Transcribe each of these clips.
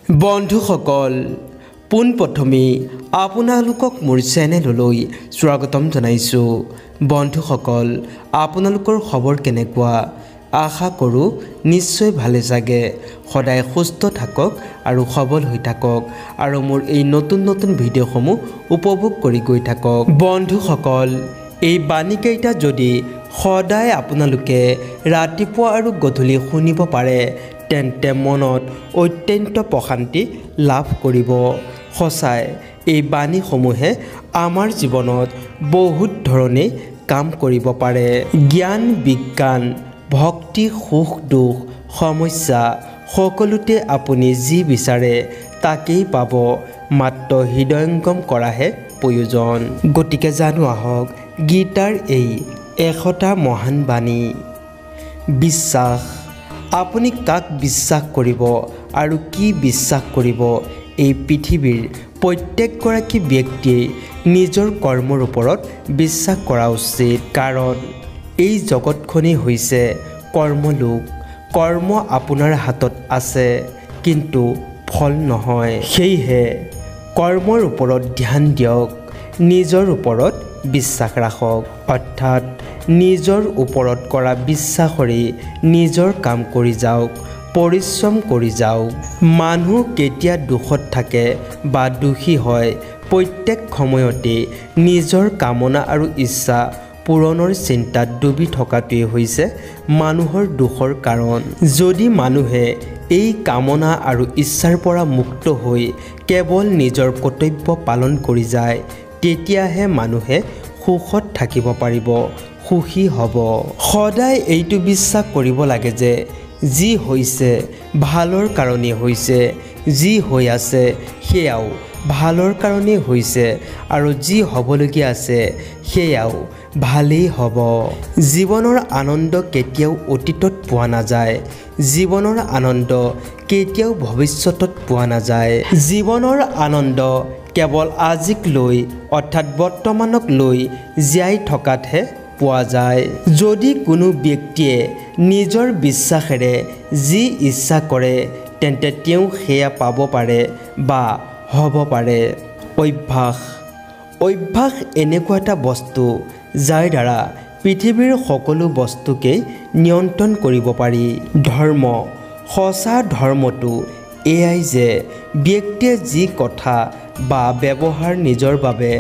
বন্ধুসকল পোনপ্ৰথমে আপোনালোকক মোৰ চেনেললৈ স্বাগতম জনাইছোঁ। বন্ধুসকল আপোনালোকৰ খবৰ কেনেকুৱা? আশা কৰোঁ নিশ্চয় ভালে চাগে। সদায় সুস্থ থাকক আৰু সবল হৈ থাকক আৰু মোৰ এই নতুন নতুন ভিডিঅ'সমূহ উপভোগ কৰি গৈ থাকক। বন্ধুসকল এই বাণীকেইটা যদি সদায় আপোনালোকে ৰাতিপুৱা আৰু গধূলি শুনিব পাৰে তেন্তে মনত অত্যন্ত প্ৰশান্তি লাভ কৰিব। সঁচাই এই বাণীসমূহে আমাৰ জীৱনত বহুত ধৰণে কাম কৰিব পাৰে। জ্ঞান বিজ্ঞান ভক্তি সুখ দুখ সমস্যা সকলোতে আপুনি যি বিচাৰে তাকেই পাব, মাত্ৰ হৃদয়ংগম কৰাহে প্ৰয়োজন। গতিকে জানো আহক গীতাৰ এই 100টা মহান বাণী। বিশ্বাস। আপুনি কাক বিশ্বাস কৰিব আৰু কি বিশ্বাস কৰিব? এই পৃথিৱীৰ প্ৰত্যেকগৰাকী ব্যক্তিয়ে নিজৰ কৰ্মৰ ওপৰত বিশ্বাস কৰা উচিত, কাৰণ এই জগতখনেই হৈছে কৰ্মলোক। কৰ্ম আপোনাৰ হাতত আছে কিন্তু ফল নহয়। সেয়েহে কৰ্মৰ ওপৰত ধ্যান দিয়ক, নিজৰ ওপৰত বিশ্বাস ৰাখক, অৰ্থাৎ নিজৰ ওপৰত কৰা বিশ্বাসৰে নিজৰ কাম কৰি যাওক, পৰিশ্ৰম কৰি যাওক। মানুহ কেতিয়া দুখত থাকে বা দুখী হয়, প্ৰত্যেক সময়তে নিজৰ কামনা আৰু ইচ্ছা পূৰণৰ চিন্তাত ডুবি থকাটোৱেই হৈছে মানুহৰ দুখৰ কাৰণ। যদি মানুহে এই কামনা আৰু ইচ্ছাৰ পৰা মুক্ত হৈ কেৱল নিজৰ কৰ্তব্য পালন কৰি যায় তেতিয়াহে মানুহে সুখত থাকিব পাৰিব, সুখী হ'ব। সদায় এইটো বিশ্বাস কৰিব লাগে যে যি হৈছে ভালৰ কাৰণেই হৈছে, যি হৈ আছে সেয়াও ভালৰ কাৰণেই হৈছে আৰু যি হ'বলগীয়া আছে সেয়াও ভালেই হ'ব। জীৱনৰ আনন্দ কেতিয়াও অতীতত পোৱা নাযায়, জীৱনৰ আনন্দ কেতিয়াও ভৱিষ্যতত পোৱা নাযায়। জীৱনৰ আনন্দ কেৱল আজিক লৈ অৰ্থাৎ বৰ্তমানক লৈ জীয়াই থকাতহে পোৱা যায়। যদি কোনো ব্যক্তিয়ে নিজৰ বিশ্বাসেৰে যি ইচ্ছা কৰে তেন্তে তেওঁ সেয়া পাব পাৰে বা হ'ব পাৰে। অভ্যাস। অভ্যাস এনেকুৱা এটা বস্তু যাৰ দ্বাৰা পৃথিৱীৰ সকলো বস্তুকেই নিয়ন্ত্ৰণ কৰিব পাৰি। ধৰ্ম। সঁচা ধৰ্মটো এয়াই যে ব্যক্তিয়ে যি কথা বা ব্যৱহাৰ নিজৰ বাবে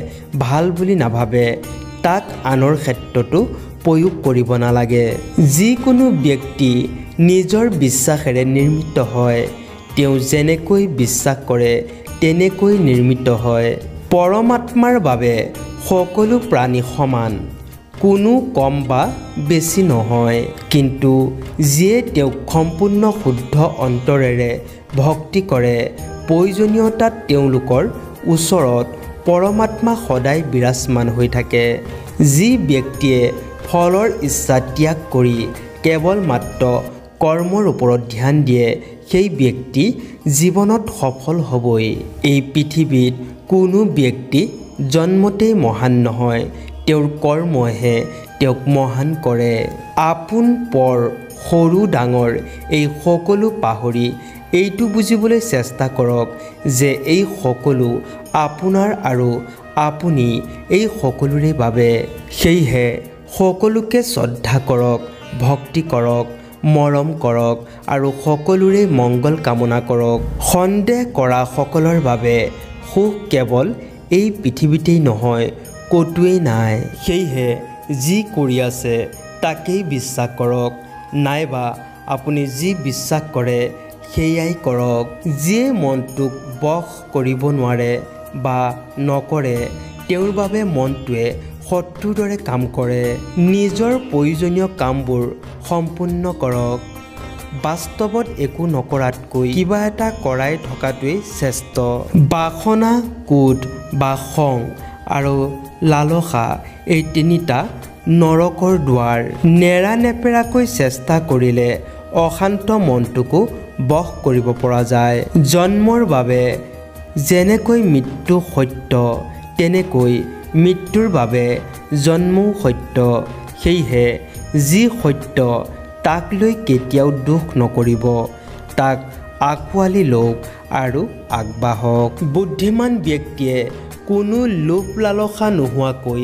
ভাল বুলি নাভাবে তাক আনৰ ক্ষেত্ৰতো প্ৰয়োগ কৰিব নালাগে। যিকোনো ব্যক্তি নিজৰ বিশ্বাসেৰে নিৰ্মিত হয়, তেওঁ যেনেকৈ বিশ্বাস কৰে তেনেকৈ নিৰ্মিত হয়। পৰমাত্মাৰ বাবে সকলো প্ৰাণী সমান, কোনো কম বা বেছি নহয়, কিন্তু যিয়ে তেওঁক সম্পূৰ্ণ শুদ্ধ অন্তৰেৰে ভক্তি কৰে প্ৰয়োজনীয়তাত তেওঁলোকৰ ওচৰত পৰমাত্মা সদায় বিৰাজমান হৈ থাকে। যি ব্যক্তিয়ে ফলৰ ইচ্ছা ত্যাগ কৰি কেৱল মাত্ৰ কৰ্মৰ ওপৰত ধ্যান দিয়ে সেই ব্যক্তি জীৱনত সফল হ'বই। এই পৃথিৱীত কোনো ব্যক্তি জন্মতেই মহান নহয়, তেওঁৰ কৰ্মহে তেওঁক মহান কৰে। আপোন পৰ সৰু ডাঙৰ এই সকলো পাহৰি এইটো বুজিবলৈ চেষ্টা কৰক যে এই সকলো আপোনাৰ আৰু আপুনি এই সকলোৰে বাবে। সেয়েহে সকলোকে শ্ৰদ্ধা কৰক, ভক্তি কৰক, মৰম কৰক আৰু সকলোৰে মংগল কামনা কৰক। সন্দেহ কৰা সকলৰ বাবে সুখ কেৱল এই পৃথিৱীতেই নহয়, ক'তোৱেই নাই। সেয়েহে যি কৰি আছে তাকেই বিশ্বাস কৰক, নাইবা আপুনি যি বিশ্বাস কৰে সেয়াই কৰক। যিয়ে মনটোক বশ কৰিব নোৱাৰে বা নকৰে তেওঁৰ বাবে মনটোৱে শত্ৰুৰ দৰে কাম কৰে। নিজৰ প্ৰয়োজনীয় কামবোৰ সম্পূৰ্ণ কৰক। বাস্তৱত একো নকৰাতকৈ কিবা এটা কৰাই থকাটোৱেই শ্ৰেষ্ঠ। বাসনা, ক্ৰোধ বা খং আৰু লালসা এই তিনিটা নৰকৰ দুৱাৰ। নেৰানেপেৰাকৈ চেষ্টা কৰিলে অশান্ত মনটোকো বশ কৰিব পৰা যায়। জন্মৰ বাবে যেনেকৈ মৃত্যু সত্য তেনেকৈ মৃত্যুৰ বাবে জন্মও সত্য। সেয়েহে যি সত্য তাক লৈ কেতিয়াও দুখ নকৰিব, তাক আঁকোৱালি লওক আৰু আগবাঢ়ক। বুদ্ধিমান ব্যক্তিয়ে কোনো লোভ লালসা নোহোৱাকৈ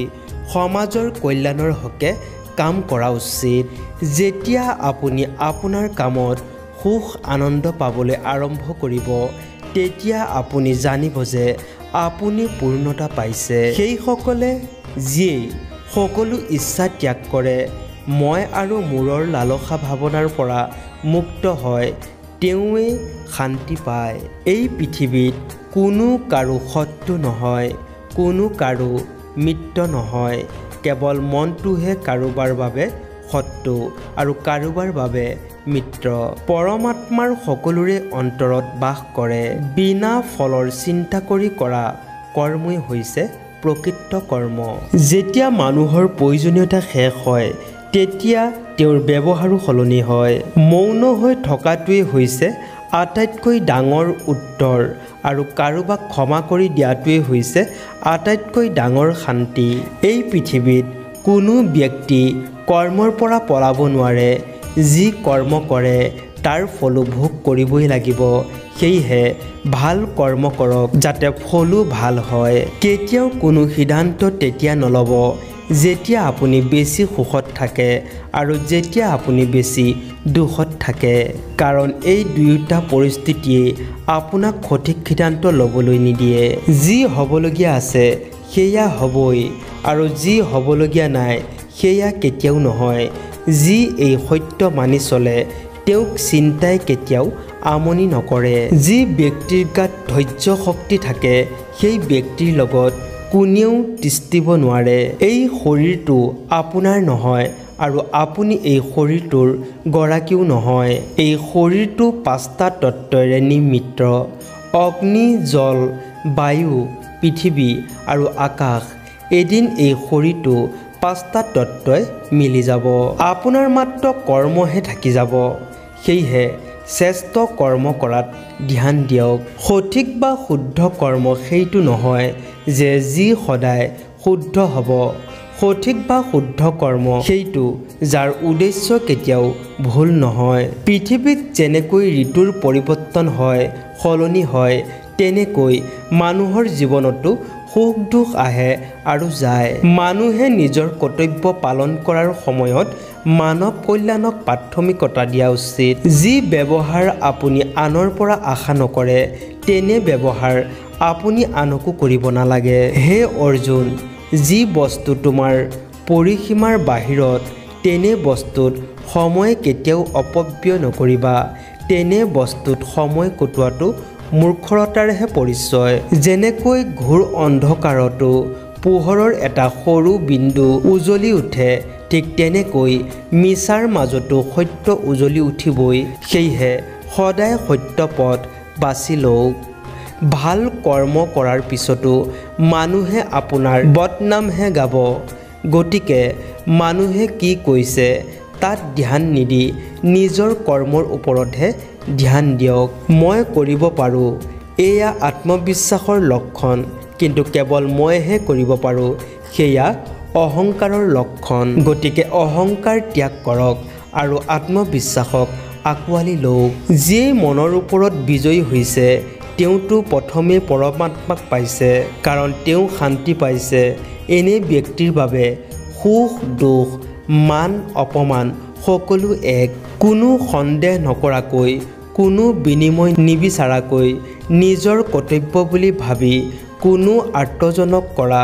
সমাজৰ কল্যাণৰ হকে কাম কৰা উচিত। যেতিয়া আপুনি আপোনাৰ কামত সুখ আনন্দ পাবলৈ আৰম্ভ কৰিব তেতিয়া আপুনি জানিব যে আপুনি পূৰ্ণতা পাইছে। সেইসকলে যিয়ে সকলো ইচ্ছা ত্যাগ কৰে, মই আৰু মোৰৰ লালসা ভাৱনাৰ পৰা মুক্ত হয়, তেওঁৱে শান্তি পায়। এই পৃথিৱীত কোনো কাৰো শত্ৰু নহয়, কোনো কাৰো মিত্ৰ নহয়, কেৱল মনটোহে কাৰোবাৰ বাবে শত্ৰু আৰু কাৰোবাৰ বাবে মিত্ৰ। পৰমাত্মাৰ সকলোৰে অন্তৰত বাস কৰে। বিনা ফলৰ চিন্তা কৰি কৰা কৰ্মই হৈছে প্ৰকৃত কৰ্ম। যেতিয়া মানুহৰ প্ৰয়োজনীয়তা শেষ হয় তেতিয়া তেওঁৰ ব্যৱহাৰো সলনি হয়। মৌন হৈ থকাটোৱেই হৈছে আটাইতকৈ ডাঙৰ উত্তৰ আৰু কাৰোবাক ক্ষমা কৰি দিয়াটোৱেই হৈছে আটাইতকৈ ডাঙৰ শান্তি। এই পৃথিৱীত কোনো ব্যক্তি কৰ্মৰ পৰা পলাব নোৱাৰে। যি কৰ্ম কৰে তাৰ ফলো ভোগ কৰিবই লাগিব। সেয়েহে ভাল কৰ্ম কৰক যাতে ফলো ভাল হয়। কেতিয়াও কোনো সিদ্ধান্ত তেতিয়া নল'ব যেতিয়া আপুনি বেছি সুখত থাকে আৰু যেতিয়া আপুনি বেছি দুখত থাকে, কাৰণ এই দুয়োটা পৰিস্থিতিয়ে আপোনাক সঠিক সিদ্ধান্ত ল'বলৈ নিদিয়ে। যি হ'বলগীয়া আছে সেয়া হ'বই আৰু যি হ'বলগীয়া নাই সেয়া কেতিয়াও নহয়। যি এই সত্য মানি চলে তেওঁক চিন্তাই কেতিয়াও আমনি নকৰে। যি ব্যক্তিৰ গাত ধৈৰ্য শক্তি থাকে সেই ব্যক্তিৰ লগত কোনেও তিষ্ঠিব নোৱাৰে। এই শৰীৰটো আপোনাৰ নহয় আৰু আপুনি এই শৰীৰটোৰ গৰাকীও নহয়। এই শৰীৰটো 5টা তত্ত্বৰে নিৰ্মিত: অগ্নি, জল, বায়ু, পৃথিৱী আৰু আকাশ। এদিন এই শৰীৰটো 5টা তত্ত্বই মিলি যাব। আপোনাৰ মাত্ৰ কৰ্মহে থাকি যাব। সেয়েহে শ্ৰেষ্ঠ কৰ্ম কৰাত ধ্যান দিয়ক। সঠিক বা শুদ্ধ কৰ্ম সেইটো নহয় যে যি সদায় শুদ্ধ হ'ব। সঠিক বা শুদ্ধ কৰ্ম সেইটো যাৰ উদ্দেশ্য কেতিয়াও ভুল নহয়। পৃথিৱীত যেনেকৈ ঋতুৰ পৰিৱৰ্তন হয়, সলনি হয়, তেনেকৈ মানুহৰ জীৱনতো সুখ দুখ আহে আৰু যায়। মানুহে নিজৰ কৰ্তব্য পালন কৰাৰ সময়ত মানৱ কল্যাণক প্ৰাথমিকতা দিয়া উচিত। যি ব্যৱহাৰ আপুনি আনৰ পৰা আশা নকৰে তেনে ব্যৱহাৰ আপুনি আনকো কৰিব নালাগে। হে অৰ্জুন, যি বস্তু তোমাৰ পৰিসীমাৰ বাহিৰত তেনে বস্তুত সময় কেতিয়াও অপব্যয় নকৰিবা। তেনে বস্তুত সময় কটোৱাটো মূৰ্খতাৰহে পৰিচয়। যেনেকৈ ঘোৰ অন্ধকাৰতো পোহৰৰ এটা সৰু বিন্দু উজলি উঠে, ঠিক তেনেকৈ মিছাৰ মাজতো সত্য উজলি উঠিবই। সেয়েহে সদায় সত্য পথ বাছি লওক। ভাল কৰ্ম কৰাৰ পিছতো মানুহে আপোনাৰ বদনামহে গাব। গতিকে মানুহে কি কৈছে তাত ধ্যান নিদি নিজৰ কৰ্মৰ ওপৰতহে ধ্যান দিয়ক। মই কৰিব পাৰোঁ, এয়া আত্মবিশ্বাসৰ লক্ষণ, কিন্তু কেৱল মইহে কৰিব পাৰোঁ সেয়া অহংকাৰৰ লক্ষণ। গতিকে অহংকাৰ ত্যাগ কৰক আৰু আত্মবিশ্বাসক আঁকোৱালি লওক। যিয়ে মনৰ ওপৰত বিজয়ী হৈছে তেওঁতো প্ৰথমে পৰমাত্মাক পাইছে, কাৰণ তেওঁ শান্তি পাইছে। এনে ব্যক্তিৰ বাবে সুখ দুখ, মান অপমান সকলো এক। কোনো সন্দেহ নকৰাকৈ, কোনো বিনিময় নিবিচাৰাকৈ নিজৰ কৰ্তব্য বুলি ভাবি কোনো আৰ্তজনক কৰা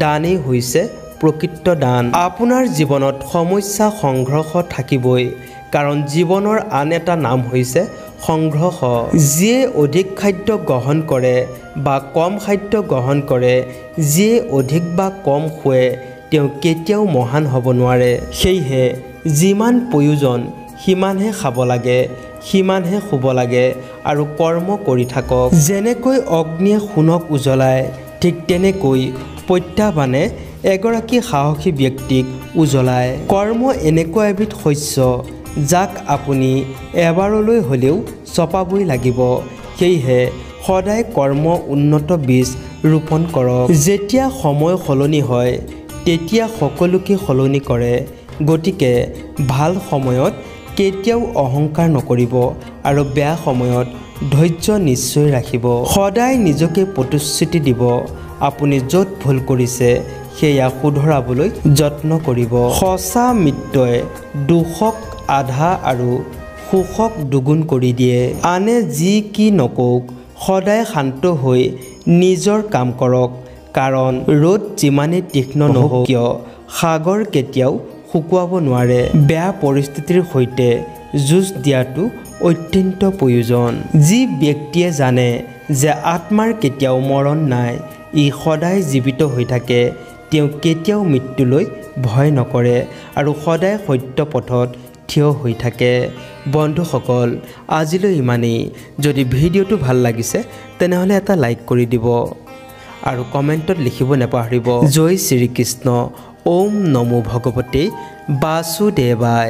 দানেই হৈছে প্ৰকৃত দান। আপোনাৰ জীৱনত সমস্যা সংঘৰ্ষ থাকিবই, কাৰণ জীৱনৰ আন এটা নাম হৈছে সংঘৰ্ষ। যিয়ে অধিক খাদ্য গ্ৰহণ কৰে বা কম খাদ্য গ্ৰহণ কৰে, যিয়ে অধিক বা কম শুৱে তেওঁ কেতিয়াও মহান হ'ব নোৱাৰে। সেয়েহে যিমান প্ৰয়োজন সিমানহে খাব লাগে, সিমানহে শুব লাগে আৰু কৰ্ম কৰি থাকক। যেনেকৈ অগ্নিয়ে সোণক উজ্বলায়, ঠিক তেনেকৈ প্ৰত্যাহ্বানে এগৰাকী সাহসী ব্যক্তিক উজ্বলায়। কৰ্ম এনেকুৱা এবিধ শস্য যাক আপুনি এবাৰলৈ হ'লেও চপাবই লাগিব। সেয়েহে সদায় কৰ্ম উন্নত বীজ ৰোপণ কৰক। যেতিয়া সময় সলনি হয় তেতিয়া সকলোকে সলনি কৰে। গতিকে ভাল সময়ত কেতিয়াও অহংকাৰ নকৰিব আৰু বেয়া সময়ত ধৈৰ্য নিশ্চয় ৰাখিব সদায় নিজকে প্ৰতিশ্ৰুতি দিব আপুনি য'ত ভুল কৰিছে সেয়া শুধৰাবলৈ যত্ন কৰিব সঁচা মিত্ৰই দুখক আধা আৰু সুখক দুগুণ কৰি দিয়ে আনে যি কি নকওক সদায় শান্ত হৈ নিজৰ কাম কৰক কাৰণ ৰ'দ যিমানেই তীক্ষ্ণ নহওক কিয় সাগৰ কেতিয়াও শুকুৱাব নোৱাৰে বেয়া পৰিস্থিতিৰ সৈতে যুঁজ দিয়াটো অত্যন্ত প্ৰয়োজন যি ব্যক্তিয়ে জানে যে আত্মাৰ কেতিয়াও মৰণ নাই ই সদায় জীৱিত হৈ থাকে তেওঁ কেতিয়াও মৃত্যুলৈ ভয় নকৰে আৰু সদায় সত্য পথত থিয় হৈ থাকে বন্ধুসকল আজিলৈ ইমানেই যদি ভিডিঅ'টো ভাল লাগিছে তেনেহ'লে এটা লাইক কৰি দিব আৰু কমেণ্টত লিখিব নাপাহৰিব জয় শ্ৰীকৃষ্ণ ওম নমো ভগৱতে বাসুদেৱায়